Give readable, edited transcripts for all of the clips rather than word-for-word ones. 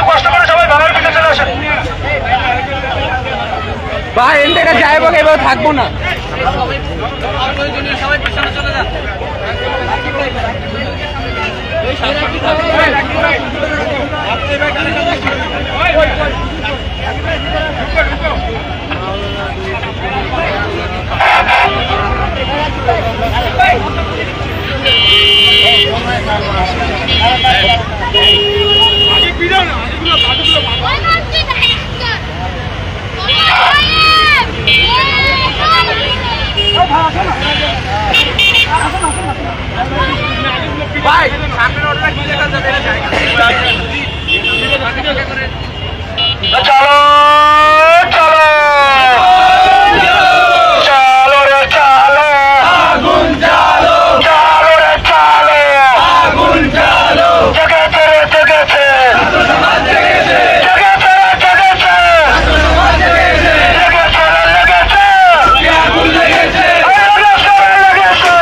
কষ্ট করে সবাই বাবার পিঠে চলে আসেন ভাই এর থেকে যাইবো এবার থাকবো না সবাই পিছনে চলে যান ভাই সামনের অর্ডারটা কি লেখা যাবে চলো চলো চলো রে চলো আগুন জ্বালো চলো রে চলো আগুন জ্বালো জেগেছে রে জেগেছে সমাজ জেগেছে জেগেছে রে জেগেছে সমাজ জেগেছে লেগেছে রে লেগেছে আগুন লেগেছে লেগেছে রে লেগেছে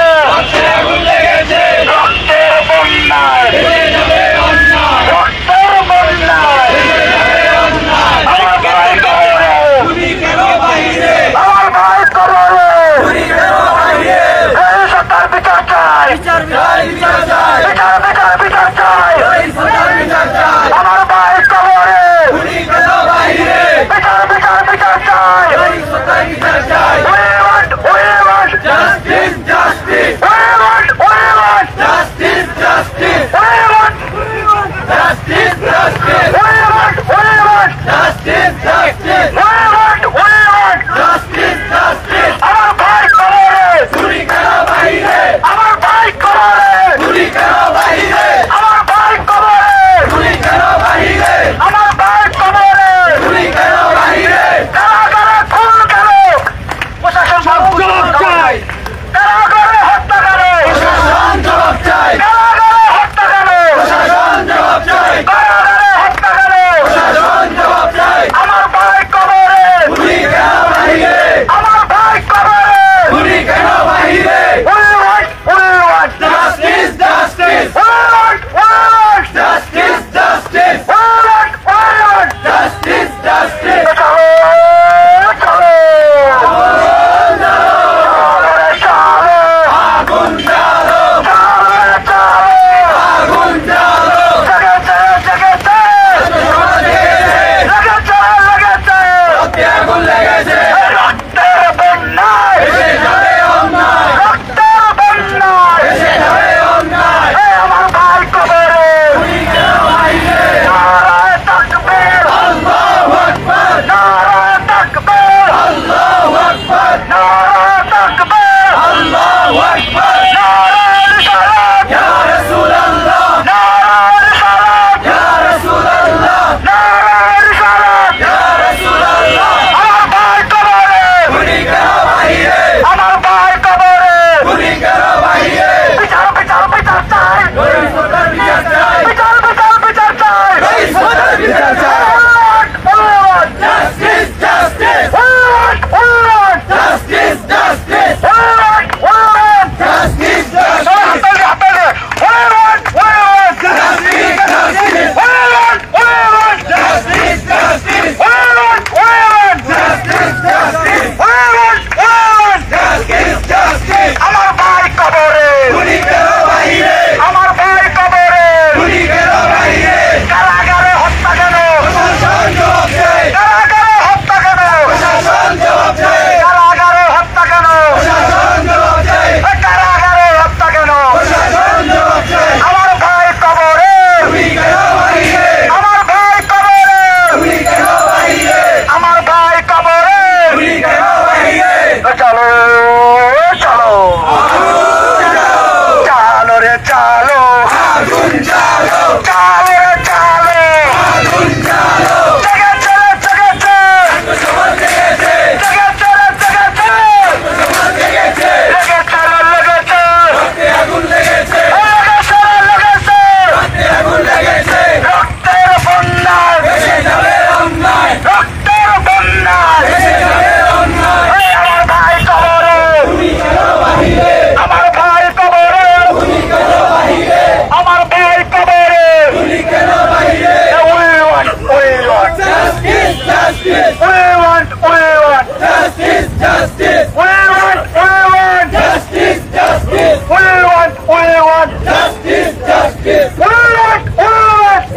We want justice, justice. We want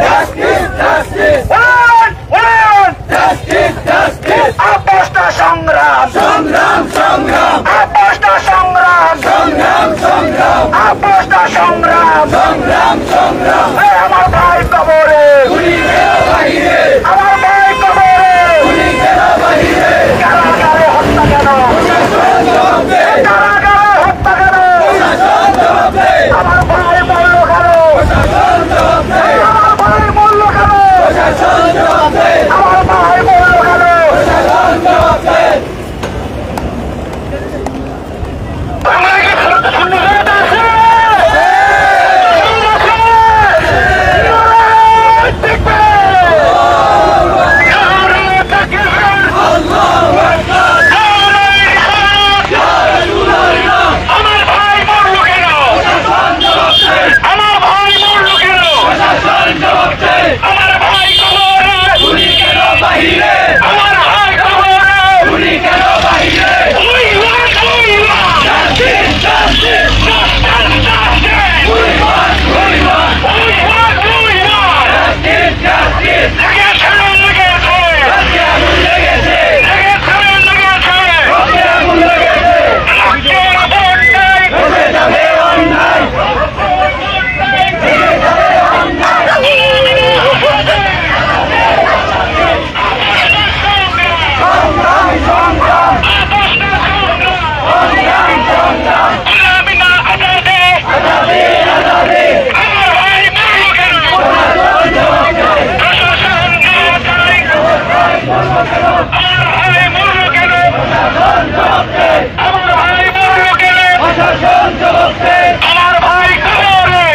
justice, justice. We want justice, justice. Apostol সংগ্রাম, সংগ্রাম, সংগ্রাম. Apostol সংগ্রাম, সংগ্রাম, সংগ্রাম. Apostol সংগ্রাম, সংগ্রাম, সংগ্রাম. আমার ভাই কবরে, গুলির বাহিরে. আমার ভাই কবরে, গুলির বাহিরে. কারাগারে হত্যা কেন? কারাগারে হত্যা কেন? আমার ভাই মূল্য কেন? আমার ভাই মূল্য কেন? আমার ভাই মূল্য কেন? আমরা কি সন্ন্যাসবাদ আছে? আমার ভাই মরল কেন? আমার ভাই মরল কেন? আমার ভাই কবরে, বাহিরে. আমার ভাই কবরে, বাহিরে. We want justice, justice. Justice, justice. We want justice, justice. লেগেছে, লেগেছে. লেগেছে, লেগেছে. রক্তের বন্যায় ভেসে যাবে অন্যায়. আমার ভাই কবরে,